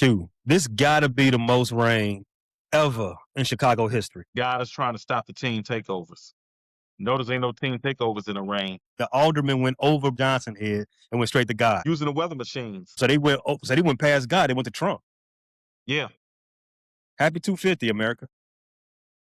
2. This got to be the most rain ever in Chicago history. God is trying to stop the team takeovers. Notice ain't no team takeovers in the rain. The alderman went over Johnson head and went straight to God. Using the weather machines. So they went past God. They went to Trump. Yeah. Happy 250, America.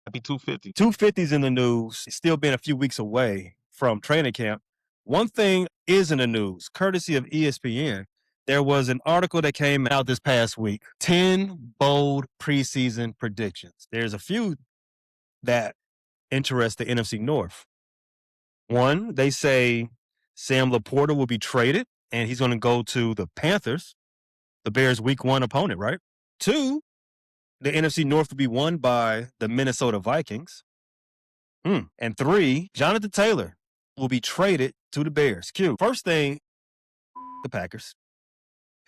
Happy 250. 250's in the news. It's still been a few weeks away from training camp. One thing is in the news, courtesy of ESPN. There was an article that came out this past week, 10 bold preseason predictions. There's a few that interest the NFC North. One, they say Sam LaPorta will be traded, and he's going to go to the Panthers, the Bears' week 1 opponent, right? 2, the NFC North will be won by the Minnesota Vikings. And 3, Jonathan Taylor will be traded to the Bears. First thing, the Packers.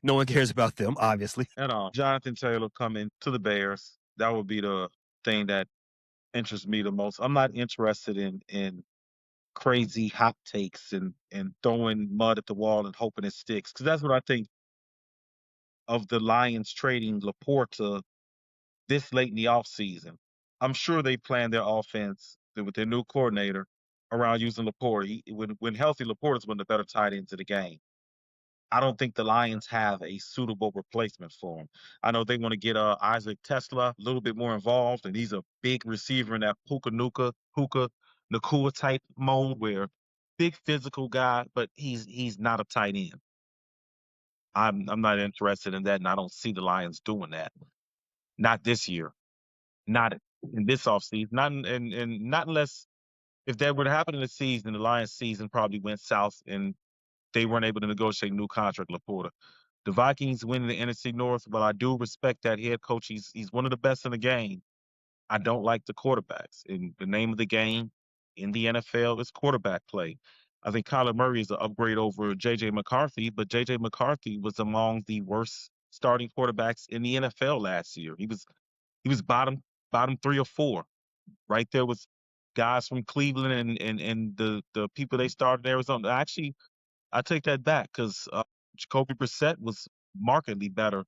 No one cares about them, obviously. At all. Jonathan Taylor coming to the Bears. That would be the thing that interests me the most. I'm not interested in crazy hot takes and throwing mud at the wall and hoping it sticks. Because that's what I think of the Lions trading LaPorta this late in the offseason. I'm sure they planned their offense with their new coordinator around using LaPorta. When healthy, LaPorta's one of the better tight ends of the game. I don't think the Lions have a suitable replacement for him. I know they want to get Isaac Tesla a little bit more involved, and he's a big receiver in that Puka Nakua type mode where big physical guy, but he's not a tight end. I'm not interested in that, and I don't see the Lions doing that. Not this year. Not in this offseason. Not unless if that were to happen in the season, the Lions season probably went south and they weren't able to negotiate a new contract with LaPorta. The Vikings winning the NFC North, but I do respect that head coach. He's one of the best in the game. I don't like the quarterbacks. And the name of the game in the NFL is quarterback play. I think Kyler Murray is an upgrade over J.J. McCarthy, but J.J. McCarthy was among the worst starting quarterbacks in the NFL last year. He was bottom 3 or 4. Right there was guys from Cleveland and the people they started in Arizona. Actually, I take that back because Jacoby Brissett was markedly better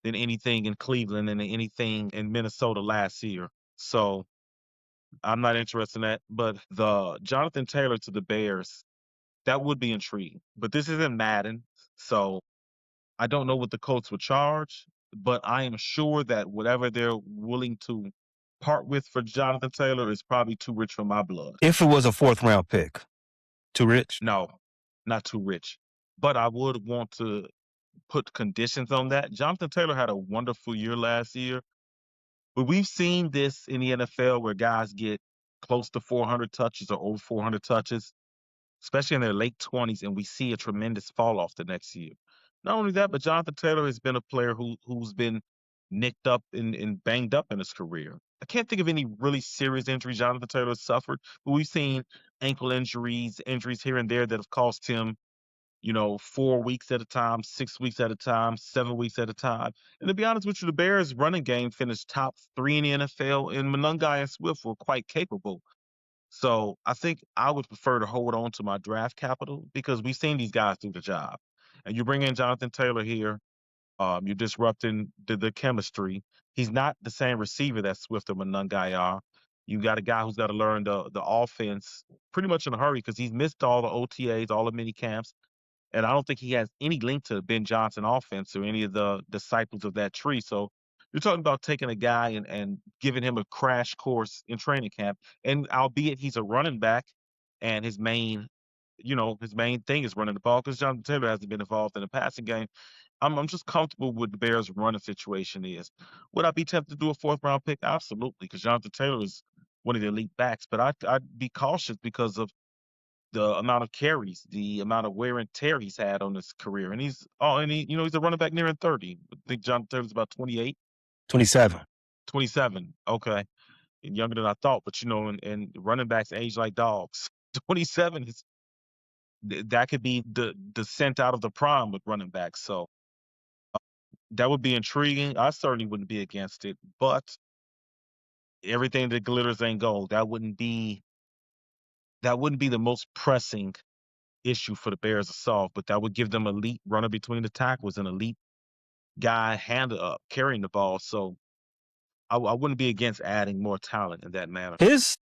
than anything in Cleveland and anything in Minnesota last year. So I'm not interested in that. But the Jonathan Taylor to the Bears, that would be intriguing. But this isn't Madden, so I don't know what the Colts would charge. But I am sure that whatever they're willing to part with for Jonathan Taylor is probably too rich for my blood. If it was a 4th round pick, too rich? No, not too rich. But I would want to put conditions on that. Jonathan Taylor had a wonderful year last year. But we've seen this in the NFL where guys get close to 400 touches or over 400 touches, especially in their late 20s, and we see a tremendous fall off the next year. Not only that, but Jonathan Taylor has been a player who's been nicked up and banged up in his career. I can't think of any really serious injuries Jonathan Taylor has suffered, but we've seen ankle injuries here and there that have cost him 4 weeks at a time, 6 weeks at a time, 7 weeks at a time. And to be honest with you, the Bears' running game finished top 3 in the NFL, and Monangai and Swift were quite capable. So I think I would prefer to hold on to my draft capital because we've seen these guys do the job. And you bring in Jonathan Taylor here, you're disrupting the chemistry. He's not the same receiver that Swift and Monangai are. You got a guy who's got to learn the offense pretty much in a hurry because he's missed all the OTAs, all the mini camps. And I don't think he has any link to Ben Johnson offense or any of the disciples of that tree. So you're talking about taking a guy and giving him a crash course in training camp. And albeit he's a running back and his main thing is running the ball because Jonathan Taylor hasn't been involved in the passing game. I'm just comfortable with the Bears' running situation is. Would I be tempted to do a 4th round pick? Absolutely, because Jonathan Taylor is one of the elite backs. But I'd be cautious because of the amount of carries, the amount of wear and tear he's had on his career. And he's a running back nearing 30. I think Jonathan Taylor's about 28. 27. 27. Okay. Younger than I thought, but and running backs age like dogs. 27 is that could be the descent out of the prime with running backs. So that would be intriguing. I certainly wouldn't be against it, but everything that glitters ain't gold. That wouldn't be the most pressing issue for the Bears to solve, but that would give them elite runner between the tackles and elite guy carrying the ball. So I wouldn't be against adding more talent in that manner. His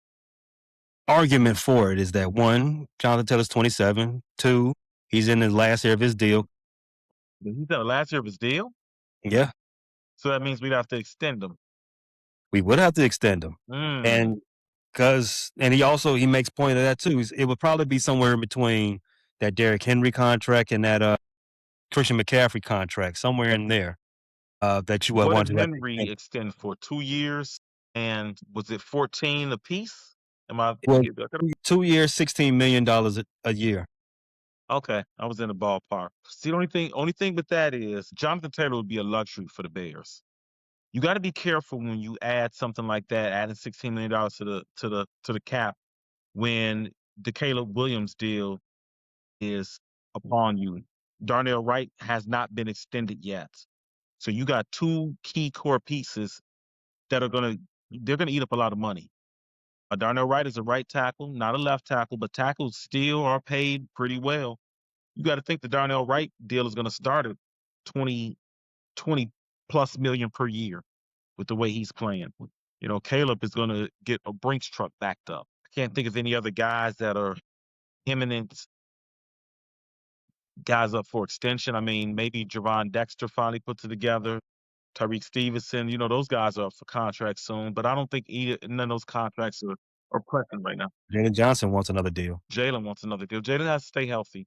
argument for it is that one, Jonathan Taylor's 27. Two, he's in the last year of his deal. He's in the last year of his deal, Yeah, so that means we'd have to extend him. we would have to extend him. Mm. And he makes point of that too. It would probably be somewhere in between that Derrick Henry contract and that Christian McCaffrey contract, somewhere in there that you would What want did to have to Henry extend. extend for? 2 years, and was it 14 apiece? Am I Well, yeah, 2 years, $16 million a year. okay, I was in the ballpark. See, the only thing with that is Jonathan Taylor would be a luxury for the Bears. You gotta be careful when you add something like that, adding $16 million to the cap when the Caleb Williams deal is upon you. Darnell Wright has not been extended yet. So you got two key core pieces that they're gonna eat up a lot of money. Darnell Wright is a right tackle, not a left tackle, but tackles still are paid pretty well. You got to think the Darnell Wright deal is going to start at 20, 20 plus million per year with the way he's playing. Caleb is going to get a Brinks truck backed up. I can't think of any other guys that are imminent guys up for extension. I mean, maybe Javon Dexter finally puts it together. Tariq Stevenson, those guys are up for contracts soon, but I don't think none of those contracts are pressing right now. Jalen Johnson wants another deal. Jalen wants another deal. Jalen has to stay healthy.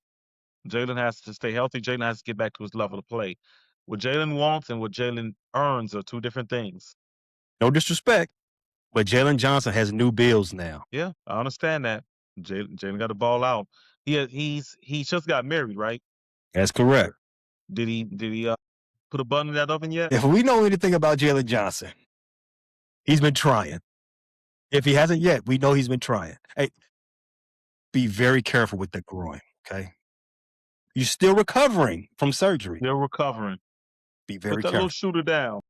Jalen has to stay healthy. Jalen has to get back to his level of play. What Jalen wants and what Jalen earns are two different things. No disrespect, but Jalen Johnson has new bills now. Yeah, I understand that. Jalen got to ball out. He's just got married, right? That's correct. Did he put a bun in that oven yet? If we know anything about Jalen Johnson, he's been trying. If he hasn't yet, we know he's been trying. Hey, be very careful with the groin, okay? You're still recovering from surgery. They're recovering. Be Put very that little careful. shooter down.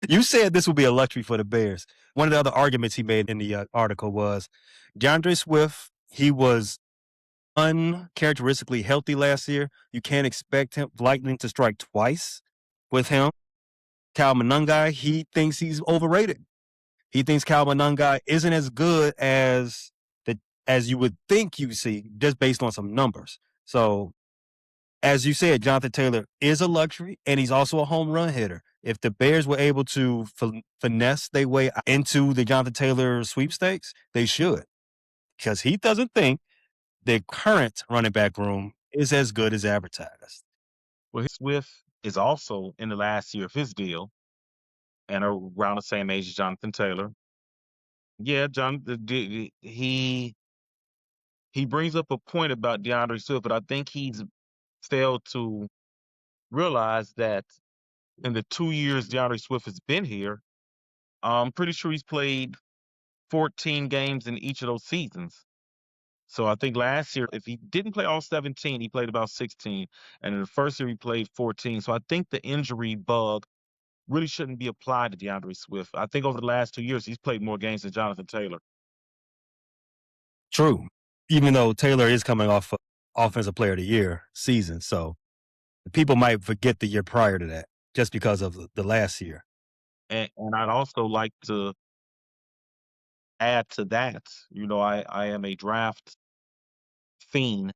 You said this would be a luxury for the Bears. One of the other arguments he made in the article was DeAndre Swift, he was uncharacteristically healthy last year. You can't expect lightning to strike twice with him. Kyle Monangai, he thinks he's overrated. He thinks Kyle Monangai isn't as good as you would think you see just based on some numbers. So, as you said, Jonathan Taylor is a luxury, and he's also a home run hitter. If the Bears were able to finesse their way into the Jonathan Taylor sweepstakes, they should, because he doesn't think the current running back room is as good as advertised. Well, Swift is also in the last year of his deal and around the same age as Jonathan Taylor. Yeah, he brings up a point about DeAndre Swift, but I think he's failed to realize that in the 2 years DeAndre Swift has been here, I'm pretty sure he's played 14 games in each of those seasons. So I think last year, if he didn't play all 17, he played about 16. And in the first year, he played 14. So I think the injury bug really shouldn't be applied to DeAndre Swift. I think over the last 2 years, he's played more games than Jonathan Taylor. True, even though Taylor is coming off Offensive Player of the Year season, so people might forget the year prior to that just because of the last year. And I'd also like to add to that, I am a draft fiend,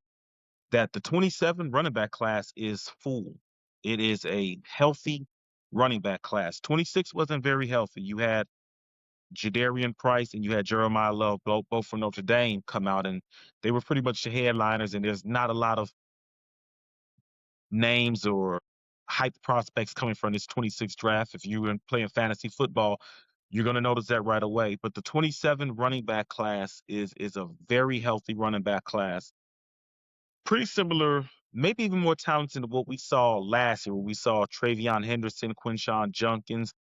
that the 27 running back class is full. It is a healthy running back class. 26 wasn't very healthy. You had Jadarian Price and you had Jeremiah Love, both from Notre Dame, come out, and they were pretty much the headliners. And there's not a lot of names or hype prospects coming from this 26 draft. If you were playing fantasy football, you're going to notice that right away. But the 27 running back class is a very healthy running back class. Pretty similar, maybe even more talented than what we saw last year, where we saw Travion Henderson, Quinshawn Junkins,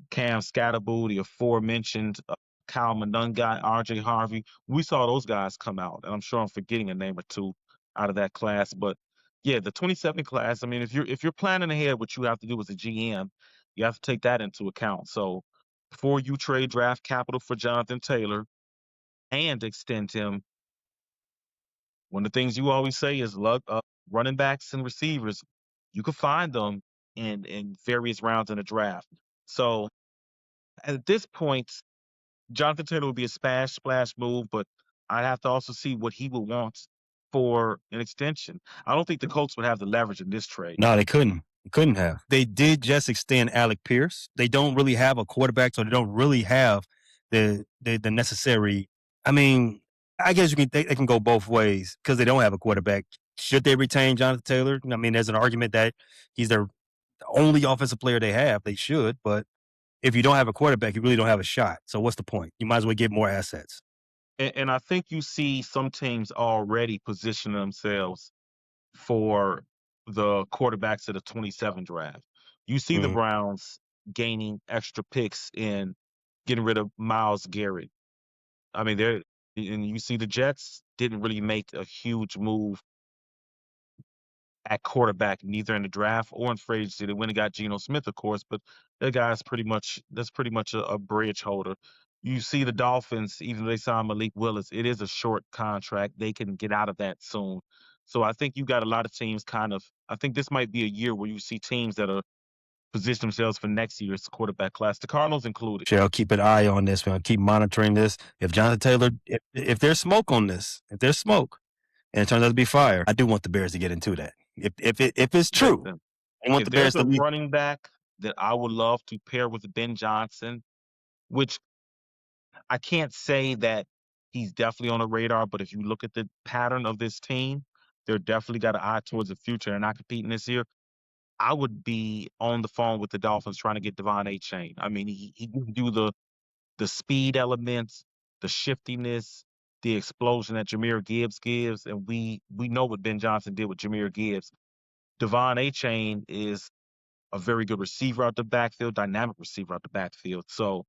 Cam Scatterbull, the aforementioned Kyle Monangai, RJ Harvey. We saw those guys come out, and I'm sure I'm forgetting a name or two out of that class. But yeah, the 27 class. I mean, if you're planning ahead, what you have to do as a GM, you have to take that into account. So before you trade draft capital for Jonathan Taylor and extend him, one of the things you always say is running backs and receivers, you can find them in various rounds in the draft. So at this point, Jonathan Taylor would be a splash move, but I'd have to also see what he would want for an extension. I don't think the Colts would have the leverage in this trade. No, they couldn't. Couldn't have. They did just extend Alec Pierce. They don't really have a quarterback, so they don't really have the necessary. I mean, I guess they can go both ways because they don't have a quarterback. Should they retain Jonathan Taylor? I mean, there's an argument that he's their only offensive player they have. They should, but if you don't have a quarterback, you really don't have a shot. So what's the point? You might as well get more assets. And I think you see some teams already position themselves for the quarterbacks of the 27 draft. You see the Mhm. Browns gaining extra picks in getting rid of Myles Garrett. I mean, and you see the Jets didn't really make a huge move at quarterback, neither in the draft or in free agency. They went and got Geno Smith, of course, but that guy's pretty much a bridge holder. You see the Dolphins, even though they signed Malik Willis, it is a short contract. They can get out of that soon. So I think you got a lot of teams I think this might be a year where you see teams that are position themselves for next year's quarterback class, the Cardinals included. Shall keep an eye on this, man. Keep monitoring this. If Jonathan Taylor, if there's smoke on this, if there's smoke, and it turns out to be fire, I do want the Bears to get into that. If it's true, Listen, I want if the Bears there's to a leave. running back that I would love to pair with Ben Johnson, which I can't say that he's definitely on the radar, but if you look at the pattern of this team, they're definitely got an eye towards the future and not competing this year. I would be on the phone with the Dolphins trying to get Devon A-Chain. I mean, he can do the speed elements, the shiftiness, the explosion that Jahmyr Gibbs gives, and we know what Ben Johnson did with Jahmyr Gibbs. Devon A-Chain is a very good receiver out the backfield, dynamic receiver out the backfield. So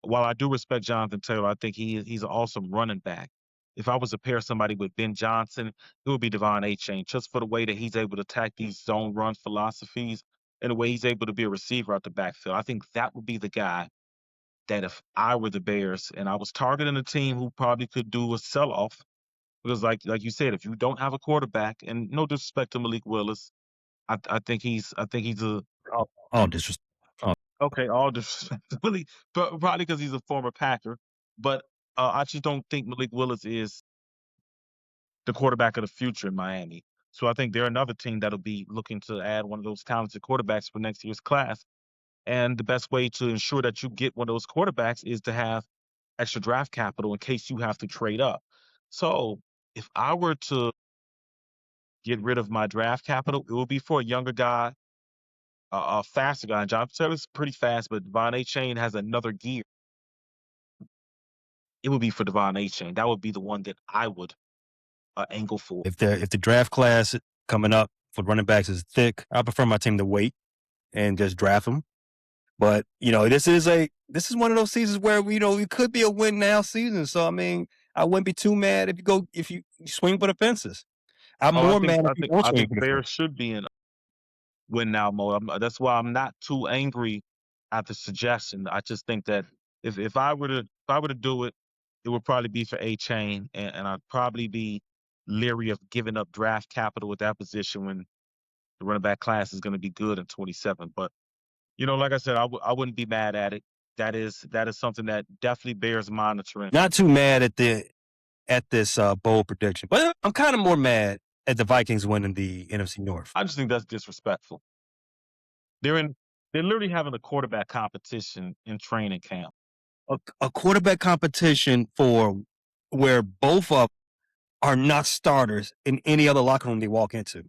while I do respect Jonathan Taylor, I think he's an awesome running back. If I was to pair somebody with Ben Johnson, it would be Devon A-Chain, just for the way that he's able to attack these zone run philosophies and the way he's able to be a receiver out the backfield. I think that would be the guy that if I were the Bears and I was targeting a team who probably could do a sell-off, because like you said, if you don't have a quarterback, and no disrespect to Malik Willis, I think he's a All disrespect. Oh, okay, all disrespect. Really, probably because he's a former Packer, but I just don't think Malik Willis is the quarterback of the future in Miami. So I think they're another team that'll be looking to add one of those talented quarterbacks for next year's class. And the best way to ensure that you get one of those quarterbacks is to have extra draft capital in case you have to trade up. So if I were to get rid of my draft capital, it would be for a younger guy, a faster guy. John Taylor's pretty fast, but Devon A. Chain has another gear. It would be for Devon A-Chain. That would be the one that I would angle for. if the draft class coming up for running backs is thick, I prefer my team to wait and just draft them. But this is one of those seasons where it could be a win now season. So I mean, I wouldn't be too mad if you swing for the fences. I'm Oh, more mad if you don't I swing think for the the Bears fences. should be in win now mode. That's why I'm not too angry at the suggestion. I just think that if I were to do it, it would probably be for A-Chain, and I'd probably be leery of giving up draft capital at that position when the running back class is going to be good in 27. But like I said, I wouldn't be mad at it. That is something that definitely bears monitoring. Not too mad at this bold prediction, but I'm kind of more mad at the Vikings winning the NFC North. I just think that's disrespectful. They're in they're literally having a quarterback competition in training camp. A quarterback competition for where both of are not starters in any other locker room they walk into.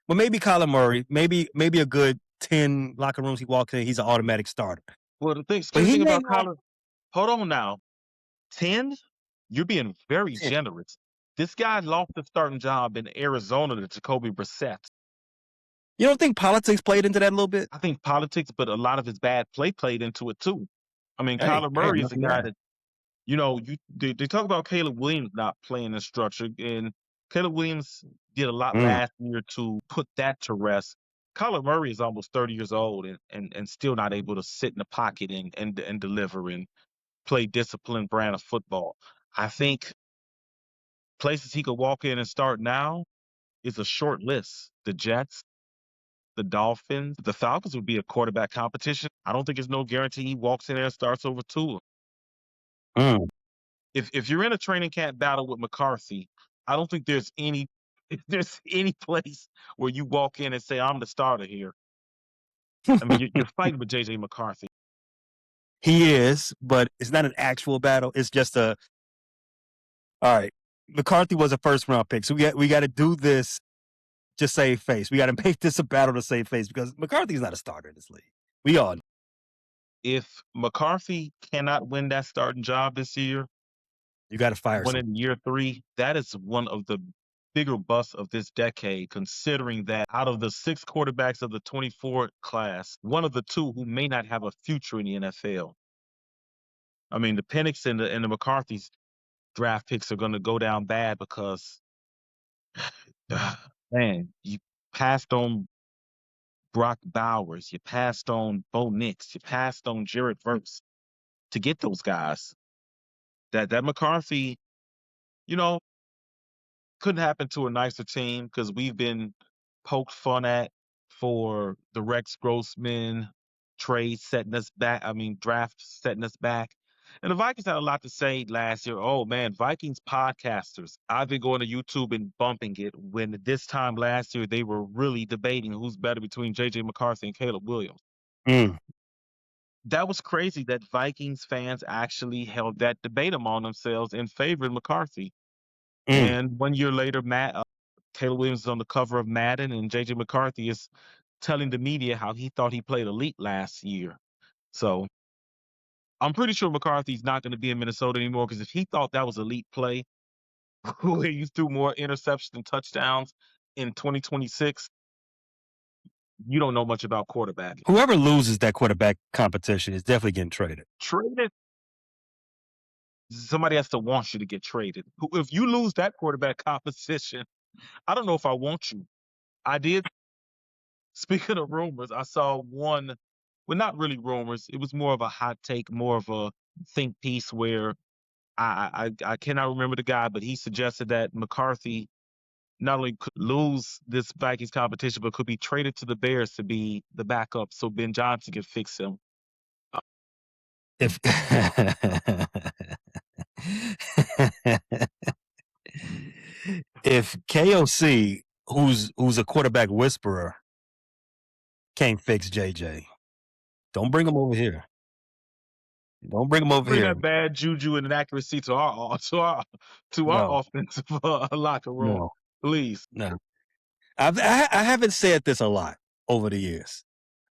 Well, maybe Kyler Murray, maybe a good 10 locker rooms he walks in, he's an automatic starter. Well, the But scary he thing ain't about on Kyler, hold on now, 10? You're being very 10. generous. This guy lost the starting job in Arizona to Jacoby Brissett. You don't think politics played into that a little bit? I think politics, but a lot of his bad play played into it too. I mean, Hey, Kyler I got Murray is a nothing to guy add. that they talk about Caleb Williams not playing in structure, and Caleb Williams did a lot Mm. last year to put that to rest. Kyler Murray is almost 30 years old and still not able to sit in the pocket and deliver and play disciplined brand of football. I think places he could walk in and start now, is a short list. The Jets, the Dolphins, the Falcons would be a quarterback competition. I don't think there's no guarantee he walks in there and starts over Tua. Mm. If you're in a training camp battle with McCarthy, I don't think there's any if there's any place where you walk in and say, I'm the starter here. I mean, you're fighting with JJ McCarthy. He is, but it's not an actual battle. It's just a all right. McCarthy was a first round pick, so we got to do this to save face. We got to make this a battle to save face because McCarthy's not a starter in this league. We all know. If McCarthy cannot win that starting job this year, You got to fire when some. in year 3, that is one of the bigger busts of this decade, considering that out of the 6 quarterbacks of the 24 class, one of the 2 who may not have a future in the NFL. I mean, the Penix and the McCarthy's draft picks are going to go down bad because, man, you passed on Brock Bowers, you passed on Bo Nix, you passed on Jared Verse to get those guys. That McCarthy, you know, couldn't happen to a nicer team because we've been poked fun at for the Rex Grossman trade setting us back. I mean, draft setting us back. And the Vikings had a lot to say last year. Oh man, Vikings podcasters. I've been going to YouTube and bumping it when this time last year they were really debating who's better between JJ McCarthy and Caleb Williams. Mm. That was crazy that Vikings fans actually held that debate among themselves in favor of McCarthy. Mm. And 1 year later, Caleb Williams is on the cover of Madden, and JJ McCarthy is telling the media how he thought he played elite last year. So I'm pretty sure McCarthy's not going to be in Minnesota anymore because if he thought that was elite play, where you threw more interceptions and touchdowns in 2026, you don't know much about quarterbacking. Whoever loses that quarterback competition is definitely getting traded. Traded. Somebody has to want you to get traded. If you lose that quarterback competition, I don't know if I want you. I did. Speaking of rumors, I saw one, well, not really rumors. It was more of a hot take, more of a think piece where I cannot remember the guy, but he suggested that McCarthy not only could lose this Vikings competition, but could be traded to the Bears to be the backup so Ben Johnson could fix him. If if KOC, who's a quarterback whisperer, can't fix JJ, don't bring him over here. Don't bring him over Bring here. that bad juju and inaccuracy to our No, offensive locker room, no, please. no. I haven't said this a lot over the years,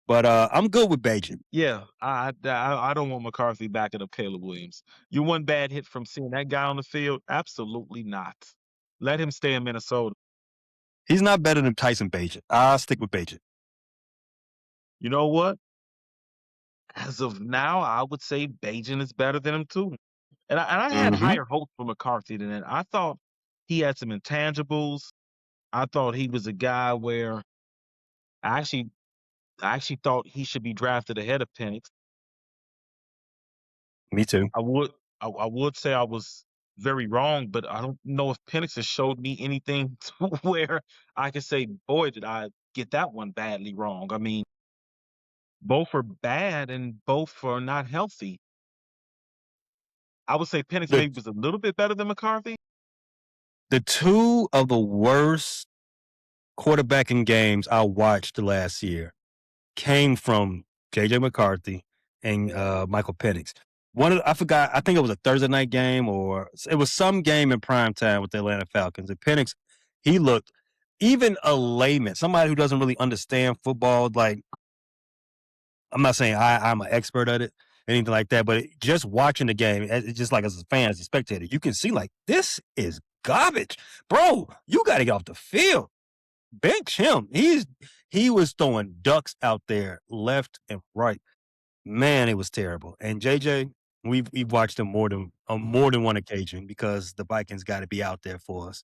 but I'm good with Bajan. Yeah, I don't want McCarthy backing up Caleb Williams. You one bad hit from seeing that guy on the field? Absolutely not. Let him stay in Minnesota. He's not better than Tyson Bajan. I'll stick with Bajan. You know what? As of now, I would say Bajan is better than him too. And I had Mm-hmm. higher hopes for McCarthy than that. I thought he had some intangibles. I thought he was a guy where I actually I actually thought he should be drafted ahead of Penix. Me too. I would say I was very wrong, but I don't know if Penix has showed me anything to where I can say, boy, did I get that one badly wrong. I mean, both are bad and both are not healthy. I would say Penix The maybe was a little bit better than McCarthy. the two of the worst quarterbacking games I watched last year came from JJ McCarthy and Michael Penix. I forgot. I think it was a Thursday night game or it was some game in prime time with the Atlanta Falcons. And Penix, he looked even a layman, somebody who doesn't really understand football. Like I'm not saying I'm an expert at it, anything like that, but just watching the game, it's just like as a fan, as a spectator, you can see like this is garbage, bro. You got to get off the field. Bench him. He was throwing ducks out there left and right. Man, it was terrible. And JJ, we've watched him on more than one occasion because the Vikings got to be out there for us.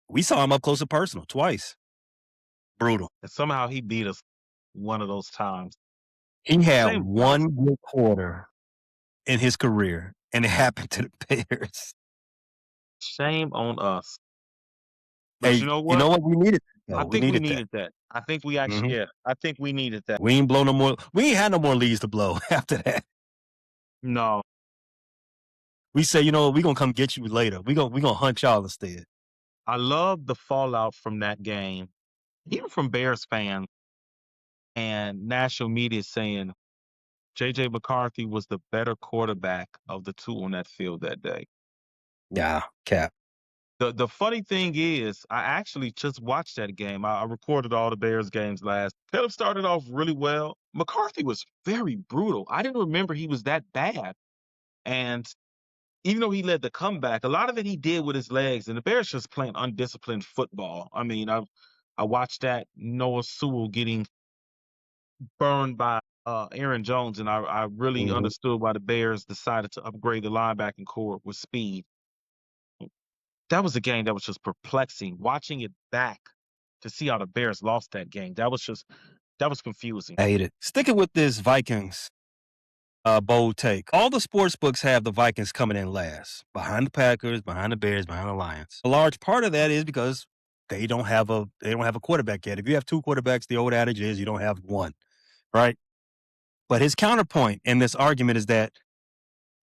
We saw him up close and personal twice. Brutal. And somehow he beat us one of those times. He had Shame on us. one good quarter in his career, and it happened to the Bears. Shame on us. But you Hey, know you what? know what? We needed that, I though. We think we needed that. needed that. I think we actually, Mhm. yeah, I think we needed that. We ain't blow no more. We ain't had no more leads to blow after that. No, We say, you know what? We gonna come get you later. We gonna hunt y'all instead. I love the fallout from that game, even from Bears fans and national media saying JJ McCarthy was the better quarterback of the two on that field that day. Yeah, cap. The funny thing is, I actually just watched that game. I recorded all the Bears games last. Caleb started off really well. McCarthy was very brutal. I didn't remember he was that bad. And even though he led the comeback, a lot of it he did with his legs, and the Bears just playing undisciplined football. I mean, I watched that Noah Sewell getting burned by Aaron Jones, and I really Mhm. understood why the Bears decided to upgrade the linebacking core with speed. That was a game that was just perplexing. Watching it back to see how the Bears lost that game, that was confusing. I hate it. Sticking with this Vikings bold take. All the sports books have the Vikings coming in last, behind the Packers, behind the Bears, behind the Lions. A large part of that is because they don't have a quarterback yet. If you have two quarterbacks, the old adage is you don't have one, right? But his counterpoint in this argument is that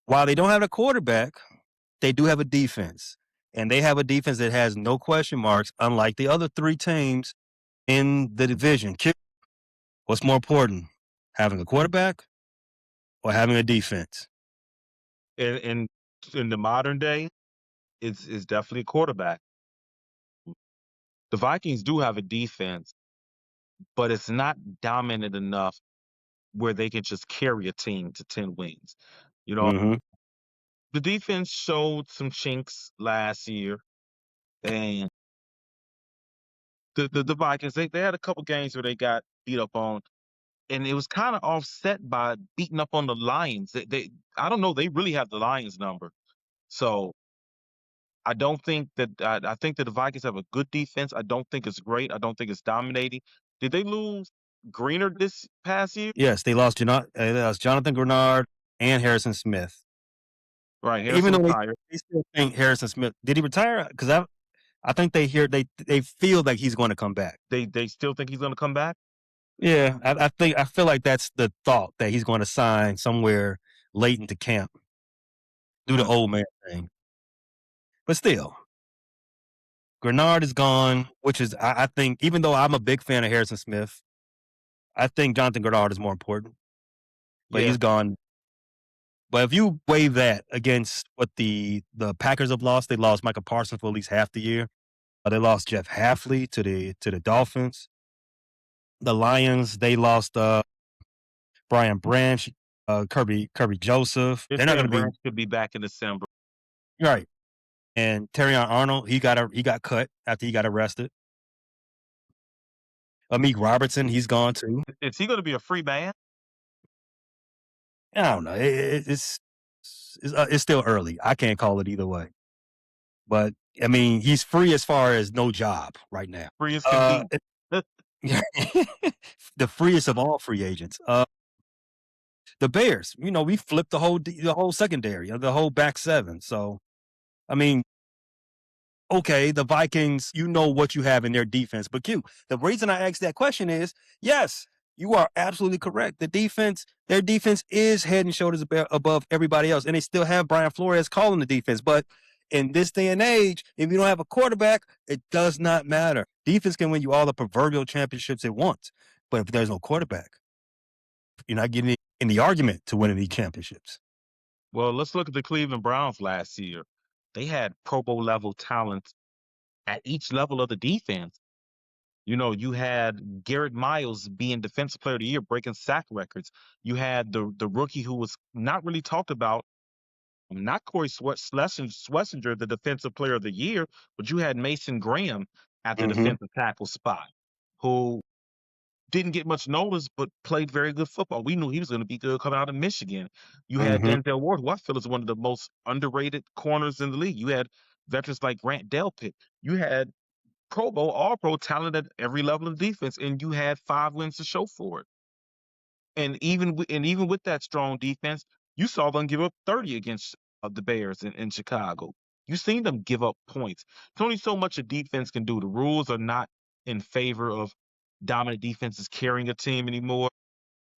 while they don't have a quarterback, they do have a defense. And they have a defense that has no question marks, unlike the other three teams in the division. What's more important, having a quarterback or having a defense? And in the modern day, it's definitely a quarterback. The Vikings do have a defense, but it's not dominant enough where they can just carry a team to 10 wins. You know, Mm-hmm. the defense showed some chinks last year, and the Vikings, they had a couple games where they got beat up on, and it was kind of offset by beating up on the Lions. I don't know, they really have the Lions number. So I don't think that I think that the Vikings have a good defense. I don't think it's great. I don't think it's dominating. Did they lose Greener this past year? Yes, they lost Jonathan Grenard and Harrison Smith. Right, Even Harrison though retired. they still think Harrison Smith did he retire? Because I think they feel like he's going to come back. They still think he's going to come back. Yeah, I feel like that's the thought that he's going to sign somewhere late into camp, do the Hmm. old man thing. But still, Grenard is gone, which is I think even though I'm a big fan of Harrison Smith, I think Jonathan Grenard is more important. But Yeah, he's gone. But if you weigh that against what the Packers have lost, they lost Michael Parsons for at least half the year. They lost Jeff Halfley to the Dolphins. The Lions, they lost Brian Branch, Kirby Joseph. they're They're not going saying to be Branch could be back in December. right. And Terrion Arnold, he got cut after he got arrested. Amik Robertson, he's gone too. Is he going to be a free man? I don't know. It's still early. I can't call it either way. But I mean, he's free as far as no job right now. Free as can be. The freest of all free agents. The Bears, we flipped the whole secondary, the whole back seven. So, I mean, okay, the Vikings, you know what you have in their defense. But Q, the reason I asked that question is, yes, you are absolutely correct. Their defense is head and shoulders above everybody else, and they still have Brian Flores calling the defense. But in this day and age, if you don't have a quarterback, it does not matter. Defense can win you all the proverbial championships at once, but if there's no quarterback, you're not getting in the argument to win any championships. Well, let's look at the Cleveland Browns last year. They had Pro Bowl level talent at each level of the defense. You know, you had Garrett Miles being Defensive Player of the Year, breaking sack records. You had the rookie who was not really talked about, not Corey Schlesinger, the Defensive Player of the Year, but you had Mason Graham at the Mm-hmm. defensive tackle spot, who didn't get much notice, but played very good football. We knew he was going to be good coming out of Michigan. You had Mm-hmm. Denzel Ward, who I feel is one of the most underrated corners in the league. You had veterans like Grant Delpit. You had Pro Bowl, All Pro talent at every level of defense, and you had 5 wins to show for it. And even with that strong defense, you saw them give up 30 against the Bears in Chicago. You've seen them give up points. There's only so much a defense can do. The rules are not in favor of dominant defenses carrying a team anymore.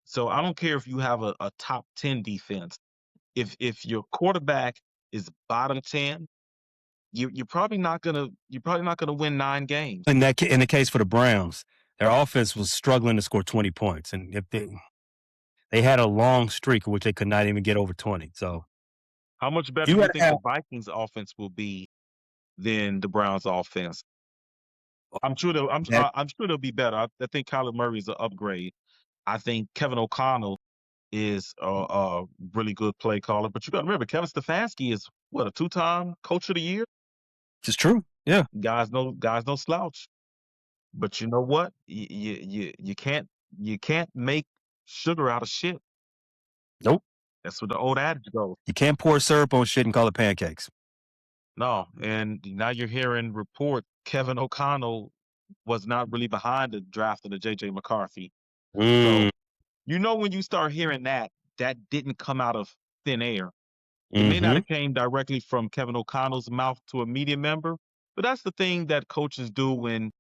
So I don't care if you have a top 10 defense. If your quarterback is bottom 10, you're probably not gonna win 9 games. In the case for the Browns, their offense was struggling to score 20 points, and if they had a long streak in which they could not even get over 20. So How much better you do you got to think have the Vikings offense will be than the Browns offense? I'm sure they'll I'm that. I'm sure they'll be better. I think Kyler Murray is an upgrade. I think Kevin O'Connell is a really good play caller. But you got to remember, Kevin Stefanski is what, a 2-time Coach of the Year. It's true. Yeah. Guys, no slouch. But you know what? You can't make sugar out of shit. Nope. That's what the old adage goes. You can't pour syrup on shit and call it pancakes. No, and now you're hearing report Kevin O'Connell was not really behind the draft of the JJ McCarthy. Mm, So when you start hearing that didn't come out of thin air. It may not hmm have came directly from Kevin O'Connell's mouth to a media member, but that's the thing that coaches do when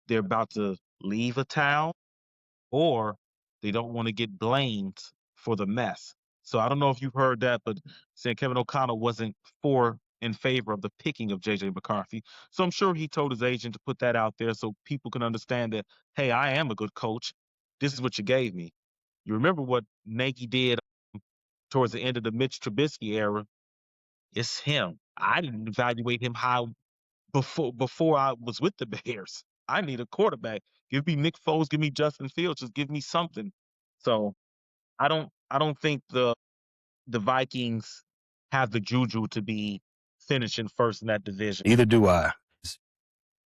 they're about to leave a town or they don't want to get blamed for the mess. So I don't know if you've heard that, but saying Kevin O'Connell wasn't in favor of the picking of JJ McCarthy. So I'm sure he told his agent to put that out there so people can understand that, hey, I am a good coach. This is what you gave me. You remember what Nagy did towards the end of the Mitch Trubisky era? It's him. I didn't evaluate him high before I was with the Bears. I need a quarterback. Give me Nick Foles, give me Justin Fields, just give me something. So I don't think the Vikings have the juju to be finishing first in that division. Neither do I.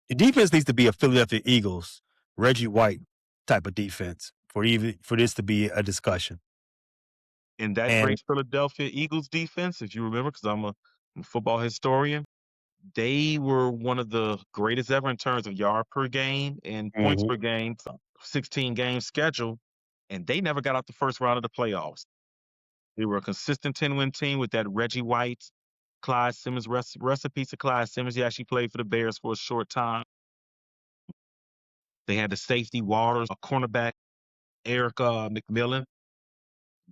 The defense needs to be a Philadelphia Eagles, Reggie White type of defense for this to be a discussion. In that And great Philadelphia Eagles defense, if you remember, because I'm a football historian, they were one of the greatest ever in terms of yard per game and points Mhm. per game, 16 game schedule, and they never got out the first round of the playoffs. They were a consistent 10-win team with that Reggie White, Clyde Simmons recipes of Clyde Simmons. He actually played for the Bears for a short time. They had the safety Waters, a cornerback, Eric McMillan.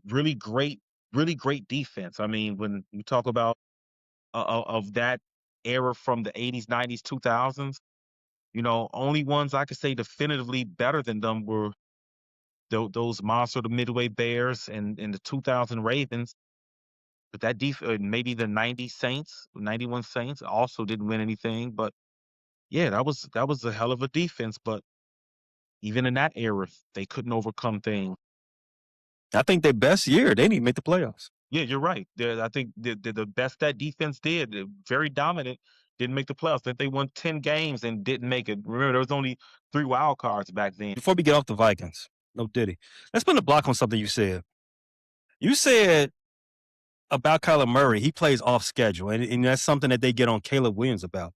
Really great defense. I mean, when you talk about of that era from the 80s, 90s, 2000s, only ones I could say definitively better than them were those monster the Midway Bears and the 2000 Ravens. But that maybe the 90 Saints, 91 Saints also didn't win anything. But yeah, that was a hell of a defense. But even in that era, they couldn't overcome things. I think their best year, they didn't make the playoffs. Yeah, you're right. I think the best that defense did, very dominant, didn't make the playoffs. That they won 10 games and didn't make it. Remember, there was only 3 wild cards back then. Before we get off the Vikings, no Diddy, let's put a block on something you said. You said about Kyler Murray, he plays off schedule, and that's something that they get on Caleb Williams about.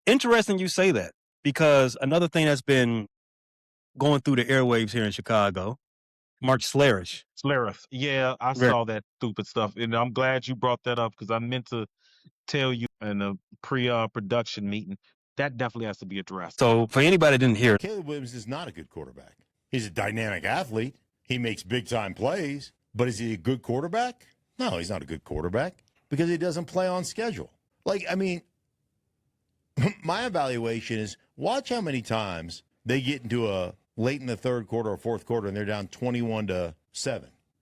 Interesting you say that because another thing that's been going through the airwaves here in Chicago, Mark Schlereth. Schlereth. Yeah, I saw that stupid stuff, and I'm glad you brought that up because I meant to tell you in a production meeting that definitely has to be addressed. So for anybody that didn't hear, Caleb Williams is not a good quarterback. He's a dynamic athlete. He makes big-time plays, but is he a good quarterback? No, he's not a good quarterback because he doesn't play on schedule. My evaluation is watch how many times they get into a late in the third quarter or fourth quarter and they're down 21-7,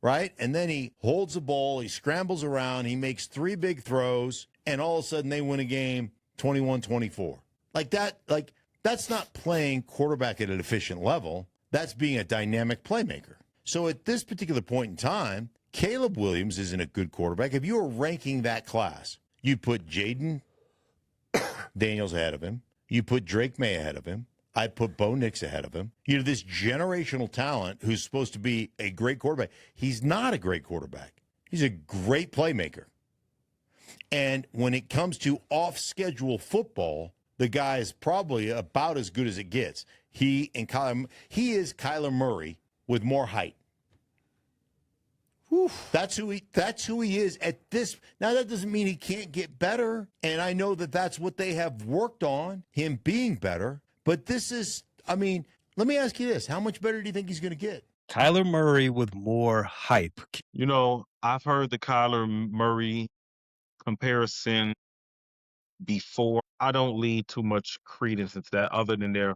right? And then he holds the ball, he scrambles around, he makes 3 big throws, and all of a sudden they win a game 21-24. That's not playing quarterback at an efficient level. That's being a dynamic playmaker. So at this particular point in time, Caleb Williams isn't a good quarterback. If you were ranking that class, you'd put Jaden Daniels ahead of him. You put Drake May ahead of him. I'd put Bo Nix ahead of him. You know, this generational talent who's supposed to be a great quarterback. He's not a great quarterback. He's a great playmaker. And when it comes to off-schedule football, the guy is probably about as good as it gets. He is Kyler Murray with more height. That's who he is at this. Now that doesn't mean he can't get better, and I know that that's what they have worked on, him being better. But this is, I mean, let me ask you this: how much better do you think he's going to get? Kyler Murray with more hype. You know, I've heard the Kyler Murray comparison before. I don't lead too much credence into that, other than they're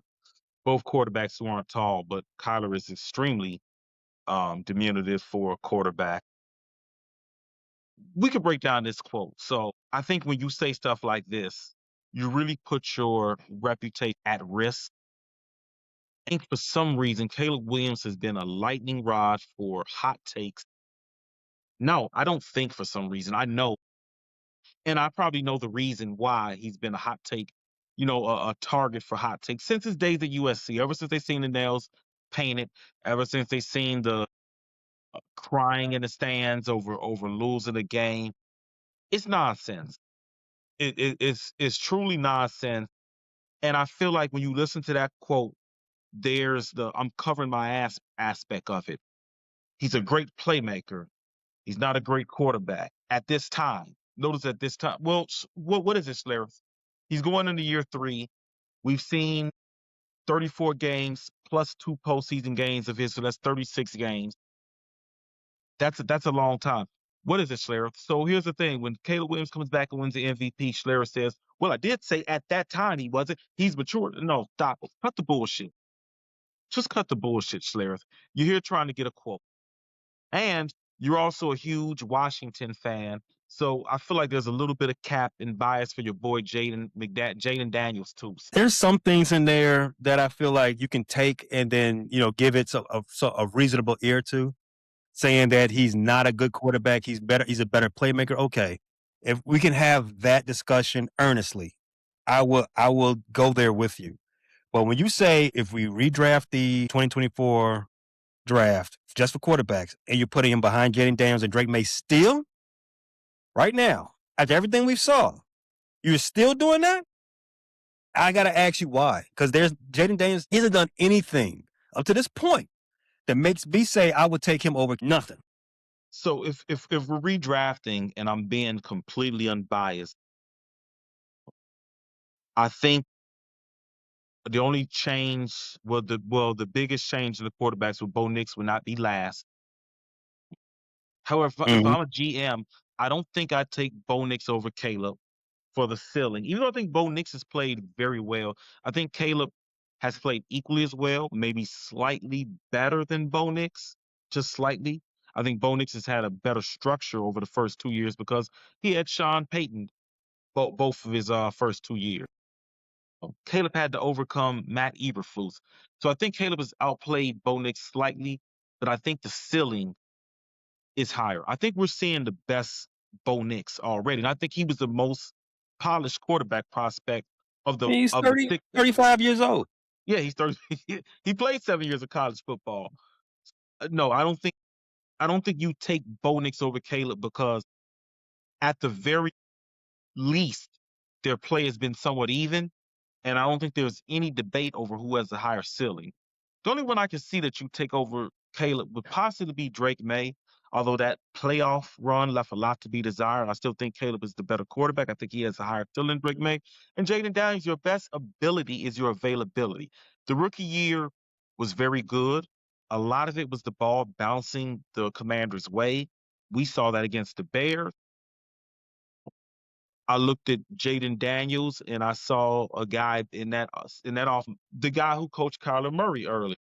both quarterbacks who aren't tall, but Kyler is extremely diminutive for a quarterback. We could break down this quote. So I think when you say stuff like this, you really put your reputation at risk. I think for some reason, Caleb Williams has been a lightning rod for hot takes. No, I don't think for some reason. I know, and I probably know the reason why he's been a hot take, a target for hot takes since his days at USC, ever since they seen the nails painted, ever since they seen the crying in the stands over losing the game. It's nonsense. It's truly nonsense. And I feel like when you listen to that quote, there's the I'm covering my ass aspect of it. He's a great playmaker. He's not a great quarterback at this time. Notice at this time. Well, what is it, Schlereth? He's going into year 3. We've seen 34 games plus 2 postseason games of his, so that's 36 games. That's a long time. What is it, Schlereth? So here's the thing. When Caleb Williams comes back and wins the MVP, Schlereth says, well, I did say at that time he wasn't. He's matured. No, stop it. Cut the bullshit. Just cut the bullshit, Schlereth. You're here trying to get a quote. And you're also a huge Washington fan. So I feel like there's a little bit of cap and bias for your boy Jaden Daniels, too. There's some things in there that I feel like you can take and then, give it a reasonable ear to, saying that he's not a good quarterback. He's a better playmaker. Okay. If we can have that discussion earnestly, I will go there with you. But when you say if we redraft the 2024 draft just for quarterbacks and you're putting him behind Jaden Daniels and Drake May still, right now, after everything we saw, you're still doing that? I got to ask you why. Because Jaden Daniels hasn't done anything up to this point that makes me say I would take him over nothing. So if we're redrafting and I'm being completely unbiased, I think the only change, the biggest change in the quarterbacks with Bo Nix would not be last. However, if I'm a GM, I don't think I'd take Bo Nix over Caleb for the ceiling. Even though I think Bo Nix has played very well, I think Caleb has played equally as well, maybe slightly better than Bo Nix, just slightly. I think Bo Nix has had a better structure over the first 2 years because he had Sean Payton both of his first 2 years. Caleb had to overcome Matt Eberflus. So I think Caleb has outplayed Bo Nix slightly, but I think the ceiling is higher. I think we're seeing the best Bo Nix already. And I think he was the most polished quarterback prospect He's of the 35 years old. Yeah, he's 30. He played 7 years of college football. No, I don't think you take Bo Nix over Caleb because at the very least, their play has been somewhat even. And I don't think there's any debate over who has the higher ceiling. The only one I can see that you take over Caleb would possibly be Drake May, although that playoff run left a lot to be desired. I still think Caleb is the better quarterback. I think he has a higher ceiling than Drake May. And Jaden Daniels, your best ability is your availability. The rookie year was very good. A lot of it was the ball bouncing the Commanders' way. We saw that against the Bears. I looked at Jaden Daniels and I saw a guy in that off the guy who coached Kyler Murray early.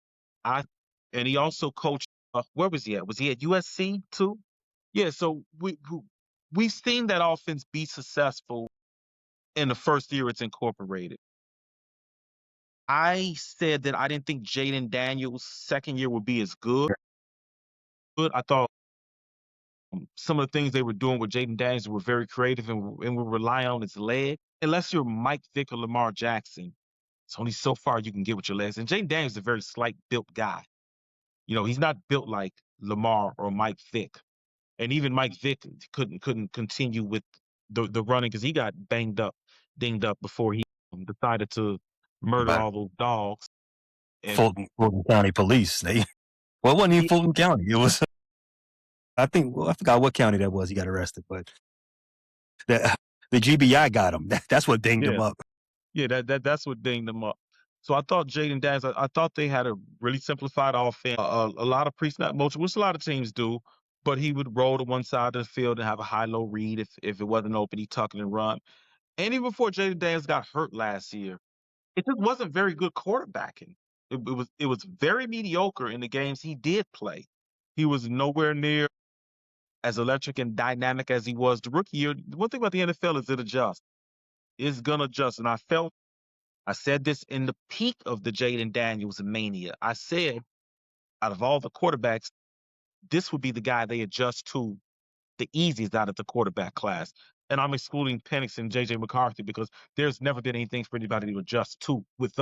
And he also coached where was he at? Was he at USC too? Yeah, so we've seen that offense be successful in the first year it's incorporated. I said that I didn't think Jaden Daniels' second year would be as good. I thought some of the things they were doing with Jaden Daniels were very creative and were relying on his leg. Unless you're Mike Vick or Lamar Jackson, it's only so far you can get with your legs. And Jaden Daniels is a very slight built guy. He's not built like Lamar or Mike Vick. And even Mike Vick couldn't continue with the running because he got dinged up before he decided to murder all those dogs. And Fulton County Police. Well, it wasn't even Fulton County. It was I think, well, I forgot what county that was he got arrested, but the, the GBI got him. That's what dinged him Yeah, up. yeah, that's what dinged them up. So I thought Jaden Daniels, I thought they had a really simplified offense, a lot of pre-snap motion, which a lot of teams do, but he would roll to one side of the field and have a high-low read. If it wasn't open, he tuck it and run. And even before Jaden Daniels got hurt last year, it just wasn't very good quarterbacking. It was very mediocre in the games he did play. He was nowhere near as electric and dynamic as he was the rookie year. The one thing about the NFL is it adjusts. It's gonna adjust. And I said this in the peak of the Jaden Daniels mania. I said, out of all the quarterbacks, this would be the guy they adjust to the easiest out of the quarterback class. And I'm excluding Penix and JJ McCarthy because there's never been anything for anybody to adjust to with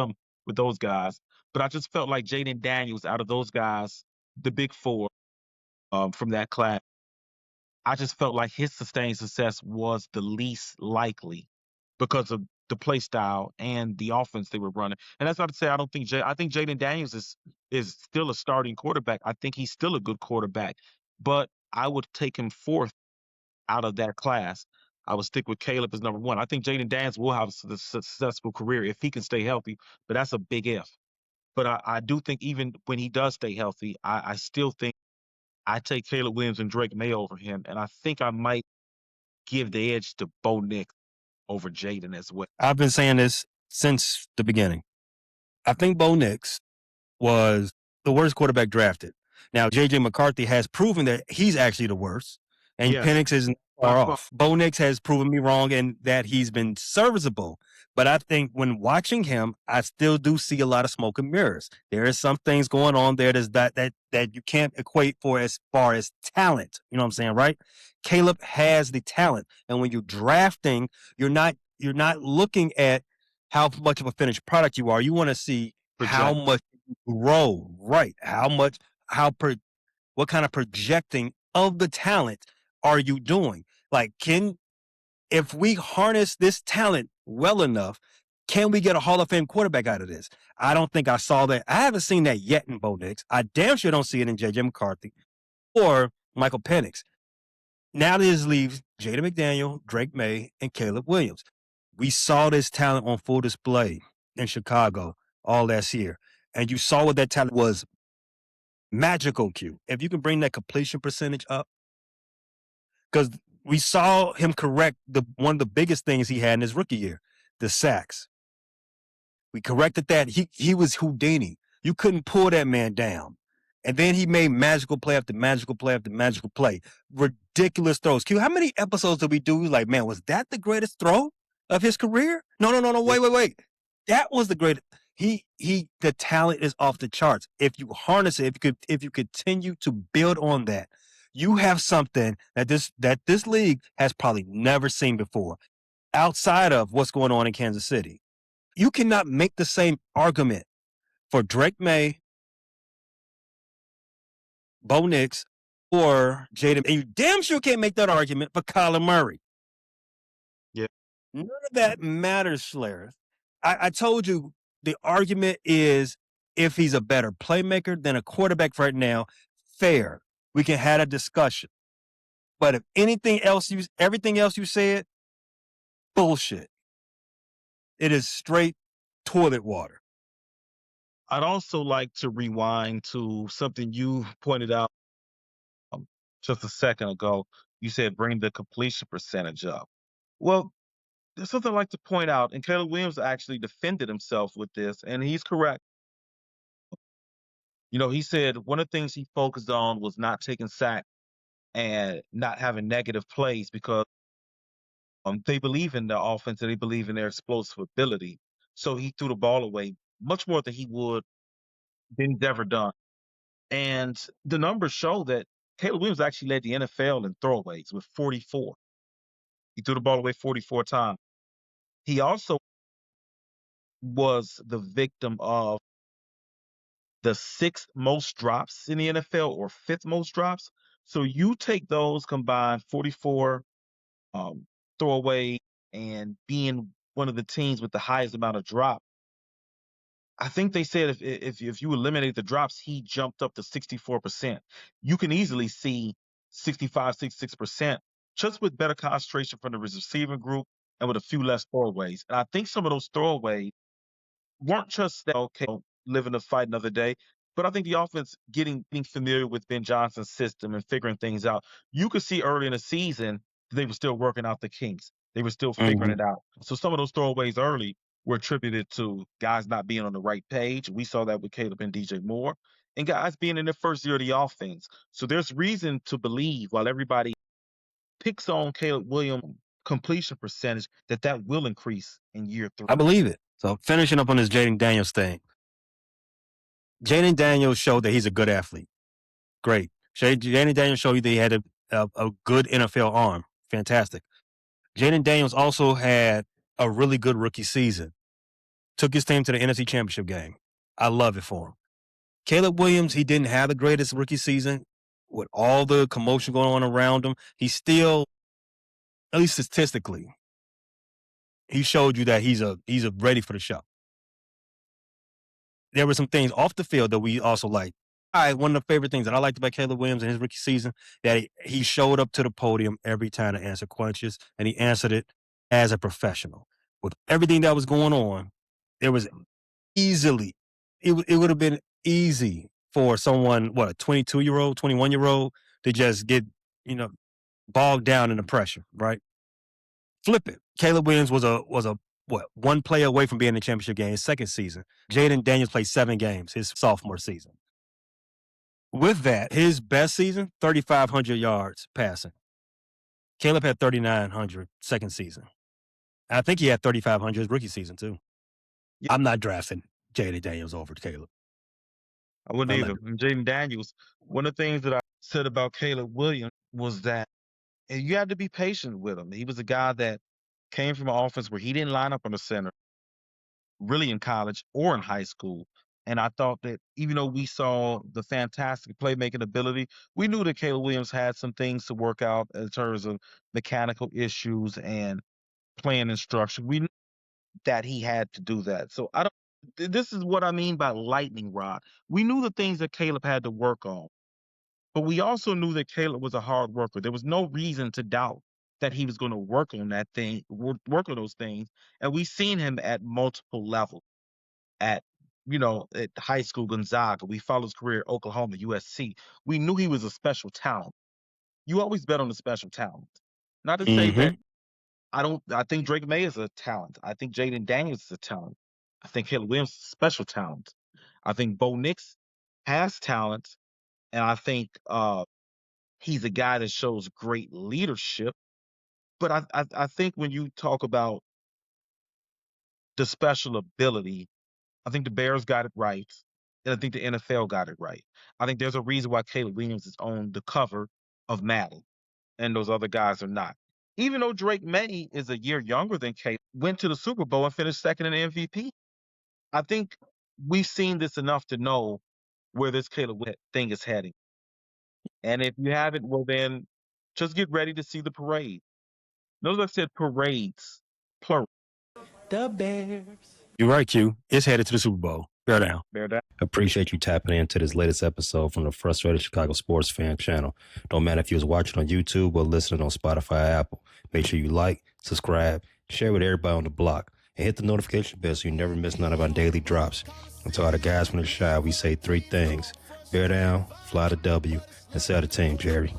those guys. But I just felt like Jaden Daniels, out of those guys, the big four from that class, I just felt like his sustained success was the least likely because of the play style and the offense they were running. And that's not to say I don't think I think Jaden Daniels is still a starting quarterback. I think he's still a good quarterback, but I would take him fourth out of that class. I would stick with Caleb as number one. I think Jaden Daniels will have a successful career if he can stay healthy, but that's a big if. But I do think even when he does stay healthy, I still think I take Caleb Williams and Drake May over him, and I think I might give the edge to Bo Nix over Jaden as well. I've been saying this since the beginning. I think Bo Nix was the worst quarterback drafted. Now, J.J. McCarthy has proven that he's actually the worst, and Yes, Penix isn't by far far. off. Bo Nix has proven me wrong in that he's been serviceable. But I think when watching him, I still do see a lot of smoke and mirrors. There is some things going on there that you can't equate for as far as talent. You know what I'm saying, right? Caleb has the talent, and when you're drafting, you're not looking at how much of a finished product you are. You want to see how Project. much you grow, right? How much, what kind of projecting of the talent are you doing? Like, if we harness this talent well enough, can we get a Hall of Fame quarterback out of this? I don't think I saw that. I haven't seen that yet in Bo Nix. I damn sure don't see it in J.J. McCarthy or Michael Penix. Now this leaves Jada McDaniel, Drake May, and Caleb Williams. We saw this talent on full display in Chicago all last year. And you saw what that talent was magical, Q. If you can bring that completion percentage up, because we saw him correct one of the biggest things he had in his rookie year, the sacks. We corrected that. He was Houdini. You couldn't pull that man down. And then he made magical play after magical play after magical play. Ridiculous throws. Q, how many episodes did we do? Like, man, was that the greatest throw of his career? No. Wait. That was the greatest. The talent is off the charts. If you harness it, if you continue to build on that, you have something that this league has probably never seen before outside of what's going on in Kansas City. You cannot make the same argument for Drake May, Bo Nix, or Jaden. And you damn sure can't make that argument for Kyler Murray. Yeah. None of that matters, Schlereth. I told you the argument is if he's a better playmaker than a quarterback right now, fair. We can have a discussion. But if everything else you said, bullshit. It is straight toilet water. I'd also like to rewind to something you pointed out just a second ago. You said bring the completion percentage up. Well, there's something I'd like to point out, and Caleb Williams actually defended himself with this, and he's correct. He said one of the things he focused on was not taking sacks and not having negative plays because they believe in their offense and they believe in their explosive ability. So he threw the ball away much more than than he's ever done. And the numbers show that Caleb Williams actually led the NFL in throwaways with 44. He threw the ball away 44 times. He also was the victim of the sixth most drops in the NFL or fifth most drops. So you take those combined 44 throwaway and being one of the teams with the highest amount of drop. I think they said if you eliminate the drops, he jumped up to 64%. You can easily see 65, 66%, just with better concentration from the receiving group and with a few less throwaways. And I think some of those throwaways weren't just that, okay, living to fight another day, but I think the offense getting familiar with Ben Johnson's system and figuring things out. You could see early in the season they were still working out the kinks. They were still figuring Mhm. it out. So some of those throwaways early were attributed to guys not being on the right page. We saw that with Caleb and DJ Moore, and guys being in their first year of the offense. So there's reason to believe, while everybody picks on Caleb Williams' completion percentage, that that will increase in year 3. I believe it. So finishing up on this Jaden Daniels thing. Jaden Daniels showed that he's a good athlete. Great. Jaden Daniels showed you that he had a good NFL arm. Fantastic. Jaden Daniels also had a really good rookie season. Took his team to the NFC Championship game. I love it for him. Caleb Williams, he didn't have the greatest rookie season with all the commotion going on around him. He still, at least statistically, he showed you that he's ready for the show. There were some things off the field that we also liked. One of the favorite things that I liked about Caleb Williams in his rookie season, that he showed up to the podium every time to answer questions, and he answered it as a professional. With everything that was going on, there was easily, it would have been easy for someone, a 22-year-old, 21-year-old, to just get, bogged down in the pressure, right? Flip it. Caleb Williams was a one play away from being in the championship game his second season. Jaden Daniels played 7 games his sophomore season. With that, his best season, 3,500 yards passing. Caleb had 3,900 second season. I think he had 3,500 his rookie season too. Yeah. I'm not drafting Jaden Daniels over Caleb. I wouldn't either. And Jaden Daniels, one of the things that I said about Caleb Williams was that you had to be patient with him. He was a guy that came from an offense where he didn't line up on the center, really in college or in high school. And I thought that even though we saw the fantastic playmaking ability, we knew that Caleb Williams had some things to work out in terms of mechanical issues and playing instruction. We knew that he had to do that. So this is what I mean by lightning rod. We knew the things that Caleb had to work on, but we also knew that Caleb was a hard worker. There was no reason to doubt that he was going to work on that thing, work on those things. And we've seen him at multiple levels. At high school, Gonzaga. We followed his career at Oklahoma, USC. We knew he was a special talent. You always bet on the special talent. Not to say that I think Drake May is a talent. I think Jaden Daniels is a talent. I think Caleb Williams is a special talent. I think Bo Nix has talent, and I think he's a guy that shows great leadership. But I think when you talk about the special ability, I think the Bears got it right, and I think the NFL got it right. I think there's a reason why Caleb Williams is on the cover of Madden, and those other guys are not. Even though Drake May is a year younger than Caleb, went to the Super Bowl and finished second in the MVP. I think we've seen this enough to know where this Caleb thing is heading. And if you haven't, well then, just get ready to see the parade. Notice I said parades, plural. The Bears. You're right, Q. It's headed to the Super Bowl. Bear down. Bear down. Appreciate you tapping into this latest episode from the Frustrated Chicago Sports Fan channel. Don't matter if you was watching on YouTube or listening on Spotify or Apple. Make sure you like, subscribe, share with everybody on the block, and hit the notification bell so you never miss none of our daily drops. And to all the guys from the Shy, we say 3 things. Bear down, fly the W, and sell the team, Jerry.